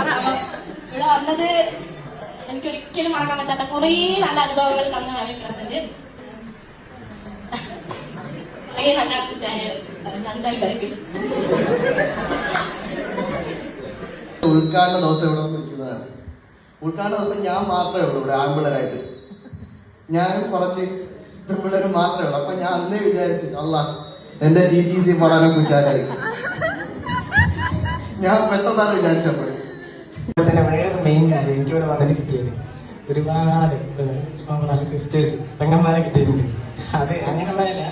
ഇവിടെ വന്നത് എനിക്കൊരിക്കലും മറക്കാൻ പറ്റാത്ത കുറേ നല്ല അനുഭവങ്ങൾ തന്നതാണ് ഈ പ്രസന്റ്. കുറേ നല്ല കൂട്ടുകാര് നന്നായി വരയ്ക്കും. ഉദ്ഘാടന ദിവസം ഇവിടെ നിൽക്കുന്നതാണ്. ഉദ്ഘാടന ദിവസം ഞാൻ മാത്രമേ ഉള്ളൂ ഇവിടെ ആൺപിള്ളേരായിട്ട്. ഞാനും കുറച്ച് പെൺപിള്ളേരും മാത്രമേ ഉള്ളൂ. അപ്പൊ ഞാൻ അന്നേ വിചാരിച്ചു അല്ല എന്റെ DTC പഠനം കുശാലായി. ഞാൻ പെട്ടെന്നാണ് വിചാരിച്ചപ്പോൾ വേറെ മെയിൻ കാര്യം എനിക്കിവിടെ വന്നിട്ട് കിട്ടിയത് ഒരുപാട് സിസ്റ്റേഴ്സ് പെങ്ങന്മാരെ കിട്ടിയിട്ടുണ്ട്. അത് അങ്ങനെയുള്ളതല്ല,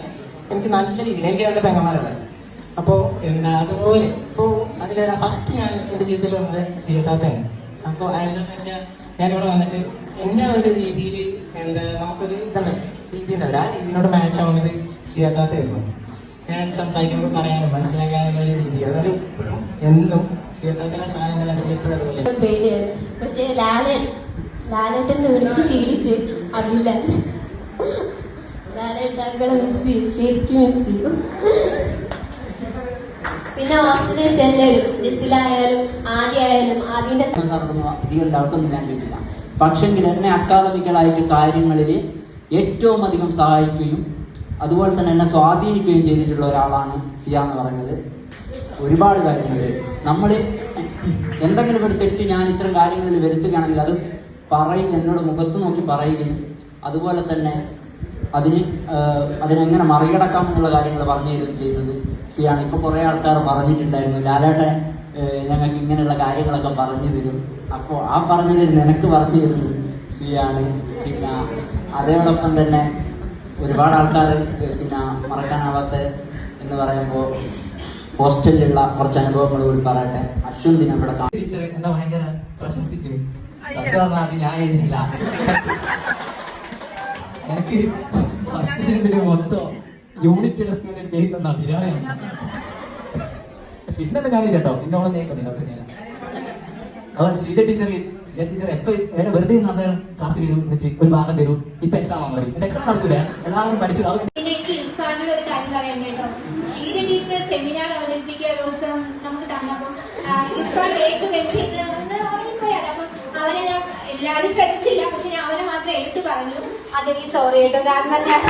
എനിക്ക് നല്ല രീതിയിൽ എനിക്ക് രണ്ട് പെങ്ങന്മാരുള്ളത്. അപ്പോൾ എന്താ അതുപോലെ ഇപ്പോൾ അതിൽ ഫസ്റ്റ് ഞാൻ എൻ്റെ ജീവിതത്തിൽ വന്നത് സീതാത്തയാണ്. അപ്പോൾ അതെന്താണെന്ന് വെച്ചാൽ ഞാനിവിടെ വന്നിട്ട് എൻ്റെ ഒരു രീതിയിൽ എന്താ നമുക്കൊരു ഇതുണ്ട് രീതി ഉണ്ടാവില്ല, ആ രീതിയോട് മാച്ച് ആവുന്നത് സീതാത്തായിരുന്നു. ഞാൻ സംസാരിക്കുന്നത് പറയാനും മനസ്സിലാക്കാനുള്ള ഒരു രീതി അതൊരു എന്നും സീതാത്തയുടെ സാധനങ്ങൾ മനസ്സിലാക്കപ്പെടുന്നത് പേടിയാണ്. പക്ഷെ ലാലേട്ടൻ വിളിച്ച് ശീലിച്ച് അതില്ല. ലാലേട്ടാക്കളെ മിസ് ചെയ്യും, ശരിക്കും മിസ് ചെയ്യും. പിന്നെ ഹോസ്റ്റലേഴ്സ് എല്ലാവരും ജസ്സിലായാലും ആദ്യമായാലും ആദ്യന്റെ അധികം ഡൗട്ടൊന്നും ഞാൻ കേട്ടില്ല. പക്ഷെങ്കിൽ എന്നെ അക്കാദമിക്കലായിട്ട് കാര്യങ്ങളിൽ ഏറ്റവും അധികം സഹായിക്കുകയും അതുപോലെ തന്നെ എന്നെ സ്വാധീനിക്കുകയും ചെയ്തിട്ടുള്ള ഒരാളാണ് സിയ എന്ന് പറയുന്നത്. ഒരുപാട് കാര്യങ്ങളിൽ നമ്മൾ എന്തെങ്കിലും ഒരു തെറ്റ് ഞാൻ ഇത്തരം കാര്യങ്ങളിൽ വരുത്തുകയാണെങ്കിൽ അത് പറയും, എന്നോട് മുഖത്ത് നോക്കി പറയുകയും അതുപോലെ തന്നെ അതിനെങ്ങനെ മറികടക്കാം എന്നുള്ള കാര്യങ്ങൾ പറഞ്ഞു തരുകയും ചെയ്യുന്നത് സിയാണ്. ഇപ്പൊ കുറെ ആൾക്കാർ പറഞ്ഞിട്ടുണ്ടായിരുന്നു ലാലേട്ടൻ ഞങ്ങൾക്ക് ഇങ്ങനെയുള്ള കാര്യങ്ങളൊക്കെ പറഞ്ഞു തരും. അപ്പോൾ ആ പറഞ്ഞു തരുന്ന എനിക്ക് പറഞ്ഞു തരുന്നത് സിയാണ്. പിന്നെ അതോടൊപ്പം തന്നെ ഒരുപാട് ആൾക്കാർ പിന്നെ മറക്കാനാവാത്ത എന്ന് പറയുമ്പോൾ ഹോസ്റ്റലിലുള്ള കുറച്ച് അനുഭവങ്ങൾ കൂടി പറയട്ടെ. അശ്വന്തി നമ്മുടെ ടീച്ചർ എന്നെ ഭയങ്കര പ്രശംസിച്ചു. സത്യം അത് ഞാൻ എഴുതില്ല. എനിക്ക് ഫസ്റ്റ് സെമ്മിന് മൊത്തം യൂണിറ്റ് ടെസ്റ്റ് കേൾക്കുന്ന അഭിരായാണ്. പിന്നെ ഞാൻ കേട്ടോ ഇന്നോളം കേൾക്കുന്നില്ല പ്രശ്നമില്ല. അവർ ശ്രീജ ടീച്ചർ എപ്പോ എന്നെ വെറുതെ ക്ലാസ് വരും, എന്നിട്ട് ഒരു ഭാഗം തരും. ഇപ്പൊ എക്സാം ആവാൻ വരും. എക്സാം നടക്കൂല, എല്ലാവരും പഠിച്ചത്. എനിക്ക് ഇൻസ്പയറിംഗ് ഒരു കാര്യം പറയാൻ കേട്ടോ. ഷീജ ടീച്ചർ സെമിനാർ അവതരിപ്പിക്കുക ഒരു ദിവസം നമുക്ക് തന്നപ്പം ഇൻസ്പയർ ഏറ്റവും ഉറങ്ങിപ്പോയാൽ അപ്പം അവനെ ഞാൻ എല്ലാവരും ശ്രദ്ധിച്ചില്ല. പക്ഷെ ഞാൻ അവനെ മാത്രം എടുത്തു പറഞ്ഞു. അതെനിക്ക് സോറി കേട്ടോ, കാരണം ഞാൻ